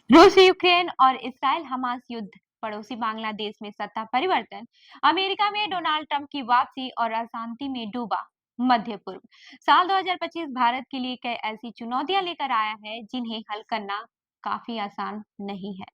रूस यूक्रेन और Israel Hamas युद्ध, पड़ोसी बांग्लादेश में सत्ता परिवर्तन, अमेरिका में डोनाल्ड ट्रंप की वापसी और अशांति में डूबा मध्य पूर्व। साल 2025 भारत के लिए कई ऐसी चुनौतियां लेकर आया है जिन्हें हल करना काफी आसान नहीं है।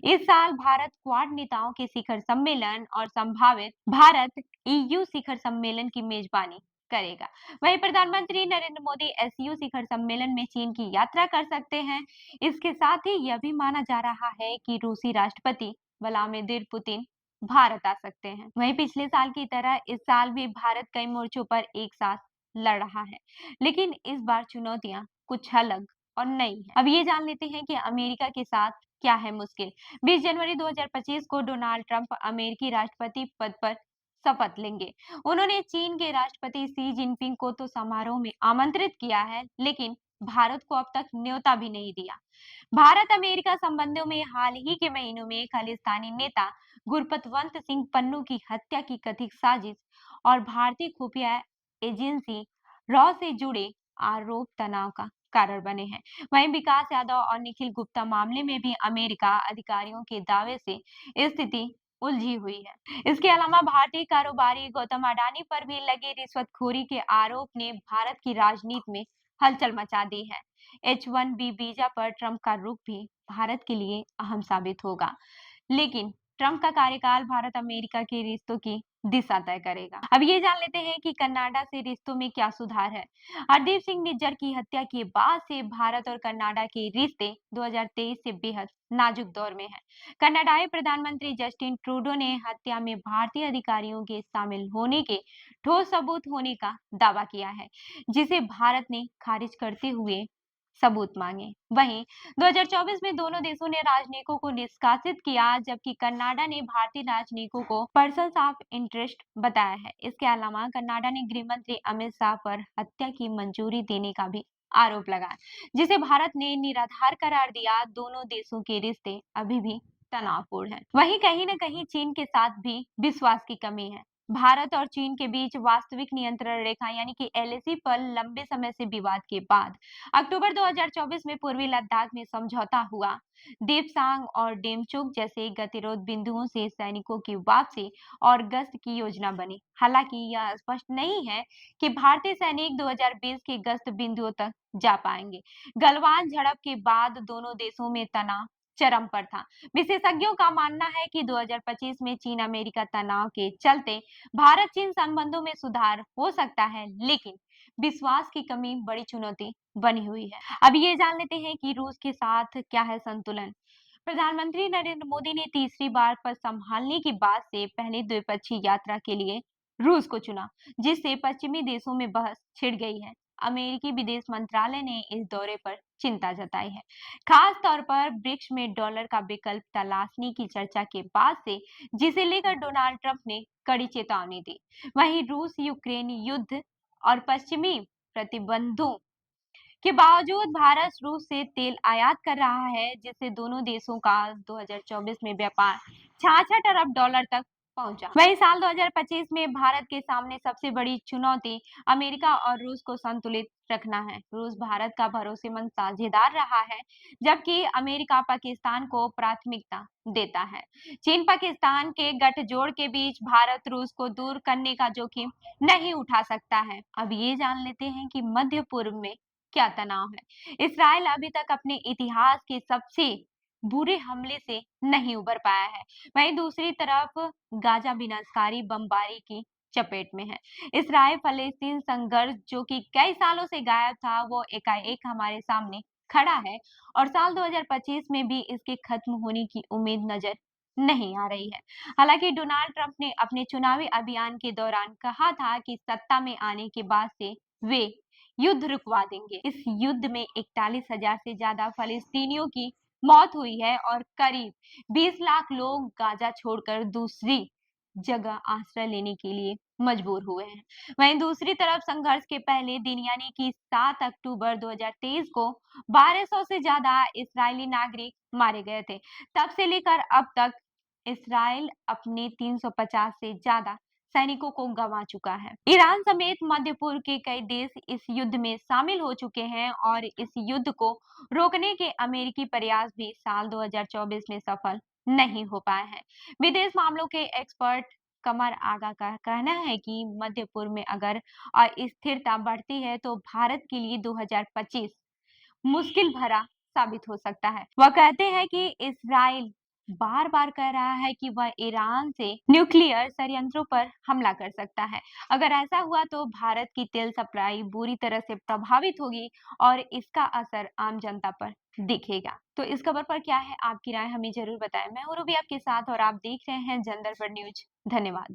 इस साल भारत क्वाड नेताओं के शिखर सम्मेलन और संभावित भारत ईयू शिखर सम्मेलन की मेजबानी करेगा। वहीं प्रधानमंत्री नरेंद्र मोदी एसयू शिखर सम्मेलन में चीन की यात्रा कर सकते हैं। इसके साथ ही यह भी माना जा रहा है कि रूसी राष्ट्रपति व्लादिमीर पुतिन भारत आ सकते हैं। वहीं पिछले साल की तरह इस साल भी भारत कई मोर्चों पर एक साथ लड़ रहा है, लेकिन इस बार चुनौतियां कुछ अलग और नई है। अब ये जान लेते हैं कि अमेरिका के साथ क्या है मुश्किल। 20 जनवरी 2025 को डोनाल्ड ट्रंप अमेरिकी राष्ट्रपति पद पर शपथ लेंगे। उन्होंने चीन के राष्ट्रपति शी जिनपिंग को तो समारोह में आमंत्रित किया है, लेकिन भारत को अब तक न्योता भी नहीं दिया। भारत अमेरिका संबंधों में हाल ही के महीनों में खालिस्तानी नेता गुरपतवंत सिंह पन्नू की हत्या की कथित साजिश और भारतीय खुफिया एजेंसी रॉ से जुड़े आरोप तनाव का कारण बने हैं। वहीं विकास यादव और निखिल गुप्ता मामले में भी अमेरिका अधिकारियों के दावे से स्थिति उलझी हुई है। इसके अलावा भारतीय कारोबारी गौतम अडानी पर भी लगे रिश्वतखोरी के आरोप ने भारत की राजनीति में हलचल मचा दी है। H1B वीजा पर ट्रंप का रुख भी भारत के लिए अहम साबित होगा, लेकिन ट्रंप का कार्यकाल भारत अमेरिका के रिश्तों की दिशा तय करेगा। अब ये जान लेते हैं कि कनाडा से रिश्तों में क्या सुधार है। हरदीप सिंह निज्जर की हत्या के बाद से भारत और कनाडा के रिश्ते 2023 से बेहद नाजुक दौर में हैं। कनाडाई प्रधानमंत्री जस्टिन ट्रूडो ने हत्या में भारतीय अधिकारियों के शामिल होने के ठोस सबूत होने का दावा किया है, जिसे भारत ने खारिज करते हुए सबूत मांगे। वहीं 2024 में दोनों देशों ने राजनयिकों को निष्कासित किया, जबकि कनाडा ने भारतीय राजनयिकों को पर्सन्स ऑफ इंटरेस्ट बताया है। इसके अलावा कनाडा ने गृह मंत्री अमित शाह पर हत्या की मंजूरी देने का भी आरोप लगाया, जिसे भारत ने निराधार करार दिया। दोनों देशों के रिश्ते अभी भी तनावपूर्ण हैं। वहीं कहीं न कहीं चीन के साथ भी विश्वास की कमी है। भारत और चीन के बीच वास्तविक नियंत्रण रेखा यानी कि एलएसी पर लंबे समय से विवाद के बाद अक्टूबर 2024 में पूर्वी लद्दाख में समझौता हुआ। देपसांग और डेमचोक जैसे गतिरोध बिंदुओं से सैनिकों की वापसी और गश्त की योजना बनी। हालांकि यह स्पष्ट नहीं है कि भारतीय सैनिक 2020 के गश्त बिंदुओं तक जा पाएंगे। गलवान झड़प के बाद दोनों देशों में तनाव चरम पर था। विशेषज्ञों का मानना है कि 2025 में चीन अमेरिका तनाव के चलते भारत चीन संबंधों में सुधार हो सकता है, लेकिन विश्वास की कमी बड़ी चुनौती बनी हुई है। अब ये जान लेते हैं कि रूस के साथ क्या है संतुलन। प्रधानमंत्री नरेंद्र मोदी ने तीसरी बार पद संभालने के बाद से पहले द्विपक्षीय यात्रा के लिए रूस को चुना, जिससे पश्चिमी देशों में बहस छिड़ गई है। अमेरिकी विदेश मंत्रालय ने इस दौरे पर चिंता जताई है, खास तौर पर ब्रिक्स में डॉलर का विकल्प तलाशने की चर्चा के बाद से, जिसे लेकर डोनाल्ड ट्रंप ने कड़ी चेतावनी दी। वहीं रूस यूक्रेन युद्ध और पश्चिमी प्रतिबंधों के बावजूद भारत रूस से तेल आयात कर रहा है, जिससे दोनों देशों का 2024 में व्यापार 66 अरब डॉलर तक पहुंचा। वहीं साल 2025 में भारत के सामने सबसे बड़ी चुनौती अमेरिका और रूस को संतुलित रखना है। रूस भारत का भरोसेमंद साझेदार रहा है, जबकि अमेरिका पाकिस्तान को प्राथमिकता देता है। चीन पाकिस्तान के गठजोड़ के बीच भारत रूस को दूर करने का जोखिम नहीं उठा सकता है। अब ये जान लेते हैं कि मध्य पूर्व में क्या तनाव है। इसराइल अभी तक अपने इतिहास के सबसे बुरे हमले से नहीं उबर पाया है। वहीं दूसरी तरफ गाजा विनाशकारी बमबारी की चपेट में है। इसराइल फलस्तीन संघर्ष जो कि कई सालों से गायब था, वो एकाएक हमारे सामने खड़ा है और साल 2025 में भी इसके खत्म होने की उम्मीद नजर नहीं आ रही है। हालांकि डोनाल्ड ट्रंप ने अपने चुनावी अभियान के दौरान कहा था कि सत्ता में आने के बाद से वे युद्ध रुकवा देंगे। इस युद्ध में 41,000 से ज्यादा फलस्तीनियों की मौत हुई है और करीब 20 लाख लोग गाजा छोड़कर दूसरी जगह आश्रय लेने के लिए मजबूर हुए हैं। वहीं दूसरी तरफ संघर्ष के पहले दिन यानी कि 7 अक्टूबर 2023 को 1200 से ज्यादा इस्राएली नागरिक मारे गए थे। तब से लेकर अब तक इसराइल अपने 350 से ज्यादा सैनिकों को गंवा चुका है। ईरान समेत मध्य पूर्व के कई देश इस युद्ध में शामिल हो चुके हैं और इस युद्ध को रोकने के अमेरिकी प्रयास भी साल 2024 में सफल नहीं हो पाए हैं। विदेश मामलों के एक्सपर्ट कमर आगा का कहना है कि मध्य पूर्व में अगर अस्थिरता बढ़ती है तो भारत के लिए 2025 मुश्किल भरा साबित हो सकता है। वह कहते हैं कि इस्राइल बार-बार कह रहा है कि वह ईरान से न्यूक्लियर षड्यंत्रों पर हमला कर सकता है। अगर ऐसा हुआ तो भारत की तेल सप्लाई बुरी तरह से प्रभावित होगी और इसका असर आम जनता पर दिखेगा। तो इस खबर पर क्या है आपकी राय हमें ज़रूर बताएं। मैं हूं रूबी आपके साथ और आप देख रहे हैं जनदर्पण न्यूज। धन्यवाद।